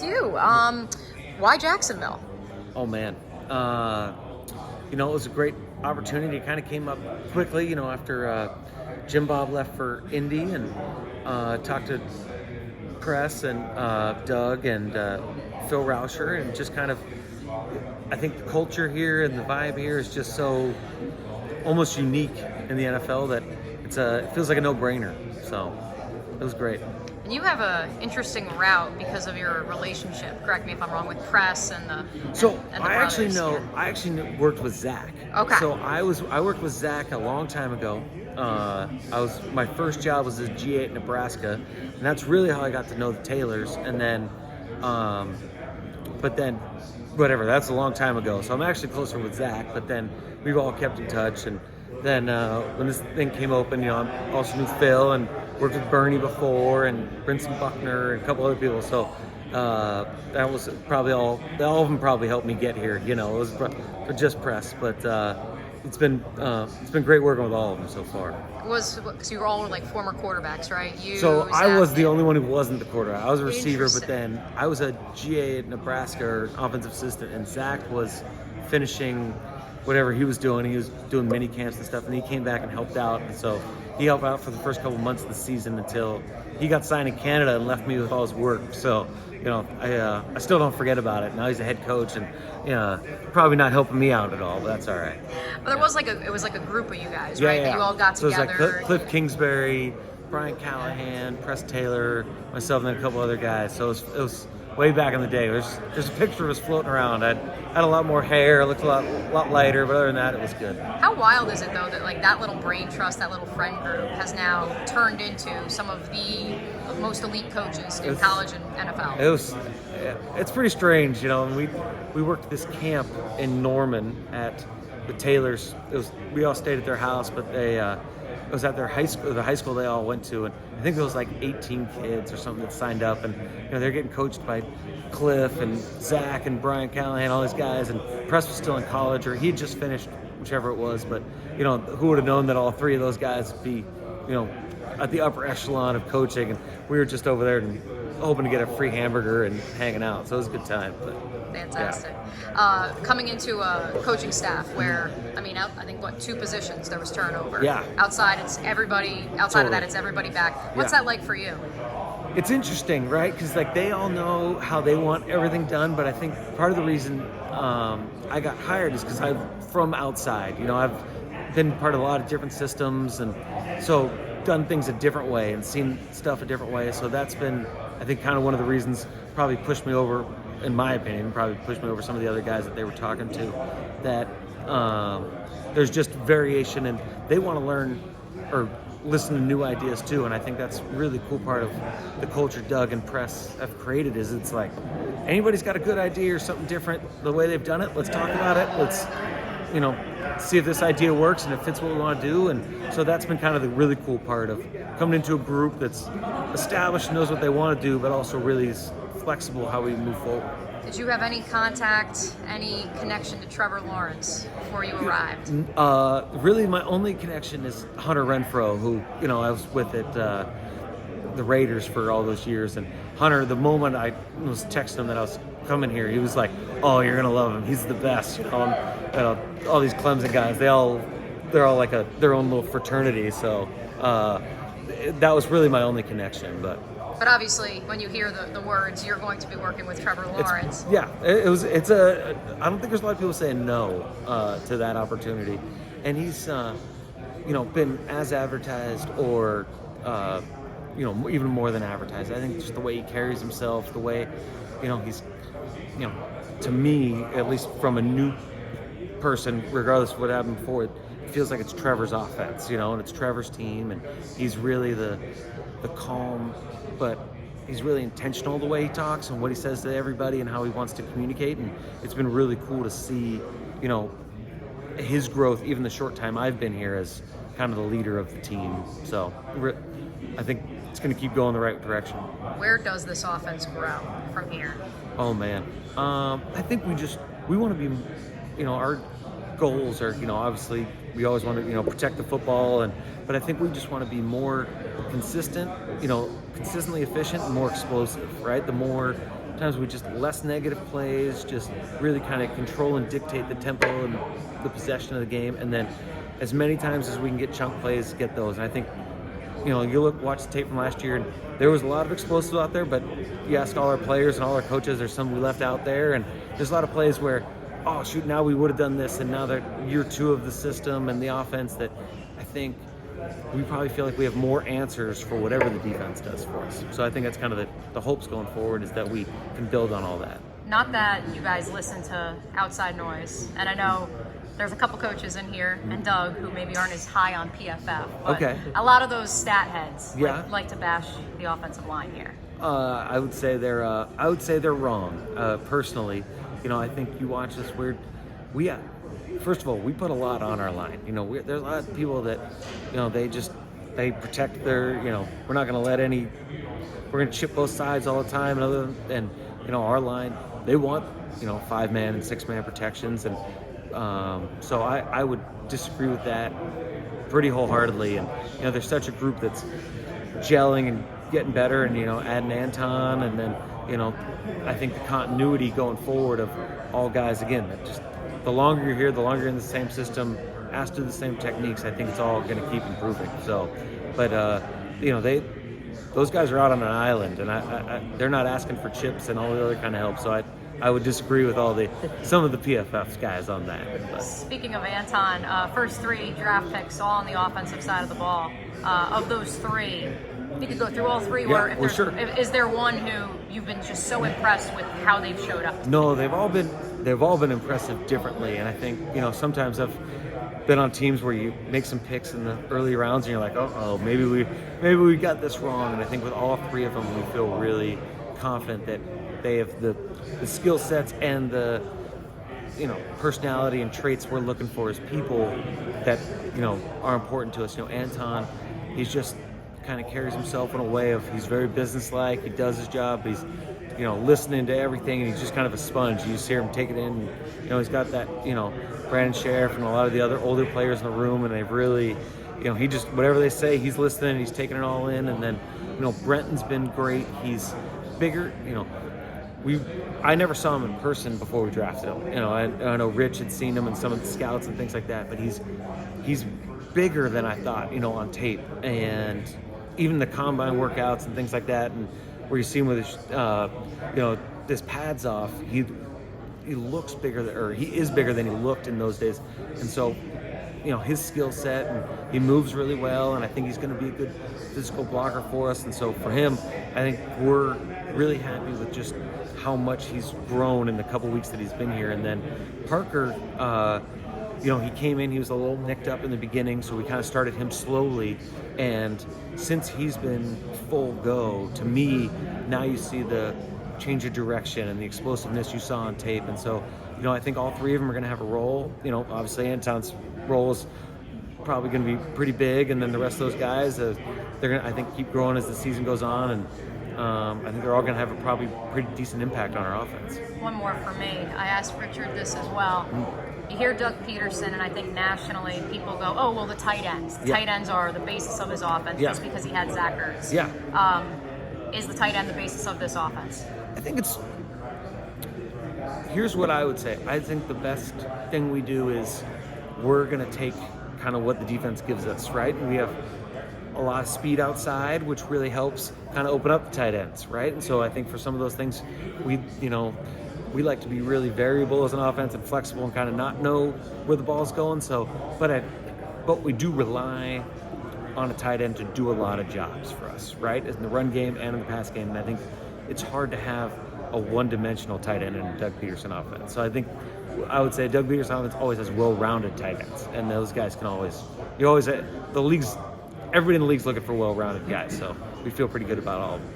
You, why Jacksonville? Oh man, it was a great opportunity. It kind of came up quickly, after Jim Bob left for Indy, and talked to Press and Doug and Phil Rauscher, and just kind of, I think the culture here and the vibe here is just so almost unique in the NFL that it feels like a no-brainer. So it was great. And you have a interesting route because of your relationship. Correct me if I'm wrong, with Press and the. So and the I actually brothers. know. I actually worked with Zach. Okay. So I worked with Zach a long time ago. My first job was as GA at Nebraska, and that's really how I got to know the Taylors. And then, but then, whatever. That's a long time ago. So I'm actually closer with Zach. But then we've all kept in touch. And then when this thing came open, I also knew Phil and worked with Bernie before, and Brinson Buckner and a couple other people. So that was probably all of them probably helped me get here. It was just Press, but it's been great working with all of them so far. Because you were all like former quarterbacks, right? So I Zach, was the only one who wasn't the quarterback. I was a receiver, but Interesting. then I was a GA at Nebraska, or offensive assistant, and Zach was finishing whatever he was doing. He was doing mini camps and stuff, and he came back and helped out. And so he helped out for the first couple months of the season until he got signed in Canada and left me with all his work. So, I still don't forget about it. Now he's a head coach, and probably not helping me out at all, but that's all right. But it was like a group of you guys, Yeah, right? yeah. That you all got So together. it was like Cliff Kingsbury, Brian Callahan, Press Taylor, myself, and then a couple other guys. So it was way back in the day. There's a picture of us floating around. I had a lot more hair, looked a lot lighter, but other than that, it was good. How wild is it though that like that little brain trust, that little friend group has now turned into some of the most elite coaches in college and NFL? It's pretty strange, and we worked this camp in Norman at the Taylors. We all stayed at their house, but it was at their high school, the high school they all went to, and I think there was like 18 kids or something that signed up, and they're getting coached by Cliff and Zach and Brian Callahan, all these guys, and Press was still in college, or he had just finished, whichever it was, but who would have known that all three of those guys would be, at the upper echelon of coaching, and we were just over there and hoping to get a free hamburger and hanging out, so it was a good time. But Fantastic. yeah. Coming into a coaching staff where, I think, 2 positions there was turnover. Yeah. Outside, it's everybody. Outside of that, it's everybody back. What's Yeah. that like for you? It's interesting, right? Because they all know how they want everything done, but I think part of the reason I got hired is because I'm from outside. I've been part of a lot of different systems, and so done things a different way and seen stuff a different way. So that's been, I think, kind of one of the reasons probably pushed me over, in my opinion, probably pushed me over some of the other guys that they were talking to, that there's just variation, and they want to learn or listen to new ideas too. And I think that's a really cool part of the culture Doug and Press have created, is it's like anybody's got a good idea or something different the way they've done it, let's talk about it, let's see if this idea works and it fits what we want to do. And so that's been kind of the really cool part of coming into a group that's established, knows what they want to do, but also really is flexible how we move forward. Did you have any contact, any connection to Trevor Lawrence before you arrived? Really, my only connection is Hunter Renfrow, who I was with at the Raiders for all those years. And Hunter, the moment I was texting him that I was coming here, he was like, "Oh, you're gonna love him. He's the best." All these Clemson guys, they're all like their own little fraternity. So that was really my only connection, but. But obviously, when you hear the words, you're going to be working with Trevor Lawrence. I don't think there's a lot of people saying no to that opportunity. And he's, been as advertised or, even more than advertised. I think just the way he carries himself, the way, he's, to me, at least from a new person, regardless of what happened before, it feels like it's Trevor's offense, and it's Trevor's team, and he's really the calm, but he's really intentional the way he talks and what he says to everybody and how he wants to communicate. And it's been really cool to see, his growth, even the short time I've been here, as kind of the leader of the team. So I think it's going to keep going the right direction. Where does this offense grow from here? Oh man, I think we want to be, our goals are, obviously we always want to, protect the football, but I think we just want to be more consistent, consistently efficient and more explosive, right? The more sometimes we just less negative plays, just really kind of control and dictate the tempo and the possession of the game, and then as many times as we can get chunk plays, get those. And I think, you watch the tape from last year, and there was a lot of explosives out there, but you ask all our players and all our coaches, there's some we left out there, and there's a lot of plays where, oh shoot, now we would have done this, and now they're year 2 of the system and the offense that I think we probably feel like we have more answers for whatever the defense does for us. So I think that's kind of the hopes going forward, is that we can build on all that. Not that you guys listen to outside noise, and I know there's a couple coaches in here, and Doug, who maybe aren't as high on PFF, but okay. A lot of those stat heads like to bash the offensive line here. I would say they're wrong. Personally, I think you watch this first of all, we put a lot on our line. There's a lot of people that, they protect their, we're not going to let we're going to chip both sides all the time. And our line, they want, 5-man and 6-man protections. And so I would disagree with that pretty wholeheartedly. And, there's such a group that's gelling and getting better, and, adding Anton. And then, I think the continuity going forward of all guys, again, that just, the longer you're here, the longer you're in the same system, asked to do the same techniques, I think it's all going to keep improving. So, but those guys are out on an island, and they're not asking for chips and all the other kind of help. So I would disagree with some of the PFF guys on that. But. Speaking of Anton, first 3 draft picks all on the offensive side of the ball. Of those 3, you could go through all 3. Sure. Is there one who you've been just so impressed with how they've showed up? No, they've all been impressive differently, and I think sometimes I've been on teams where you make some picks in the early rounds and you're like, oh, maybe we got this wrong. And I think with all 3 of them, we feel really confident that they have the skill sets and the personality and traits we're looking for as people that are important to us. Anton, he's just kind of carries himself in a way of, he's very businesslike. He does his job. He's listening to everything, and he's just kind of a sponge. You just hear him take it in. He's got that, Brandon Sheriff and a lot of the other older players in the room, and they've really, he just, whatever they say, he's listening, he's taking it all in. And then, Brenton's been great. He's bigger, I never saw him in person before we drafted him. I know Rich had seen him in some of the scouts and things like that, but he's bigger than I thought, on tape. And even the combine workouts and things like that, and where you see him with his, his pads off, he looks bigger, he is bigger than he looked in those days. And so, his skill set, and he moves really well, and I think he's going to be a good physical blocker for us. And so for him, I think we're really happy with just how much he's grown in the couple weeks that he's been here. And then Parker, he came in, he was a little nicked up in the beginning, so we kind of started him slowly. And since he's been full go, to me, now you see the change of direction and the explosiveness you saw on tape. And so, I think all 3 of them are going to have a role. Obviously Anton's role is probably going to be pretty big, and then the rest of those guys, they're going to, I think, keep growing as the season goes on. And I think they're all going to have a probably pretty decent impact on our offense. One more for me. I asked Richard this as well. You hear Doug Peterson, and I think nationally people go, oh, well, the tight ends. The tight ends are the basis of his offense just because he had Zach Ertz. Yeah. Is the tight end the basis of this offense? I think here's what I would say. I think the best thing we do is we're going to take kind of what the defense gives us, right? And we have a lot of speed outside, which really helps kind of open up the tight ends, right? And so I think for some of those things, we like to be really variable as an offense and flexible and kind of not know where the ball's going. So, but we do rely on a tight end to do a lot of jobs for us, right? In the run game and in the pass game. And I think it's hard to have a one-dimensional tight end in a Doug Peterson offense. So I would say Doug Peterson offense always has well-rounded tight ends, and those guys can everybody in the league's looking for well-rounded guys. So we feel pretty good about all of them.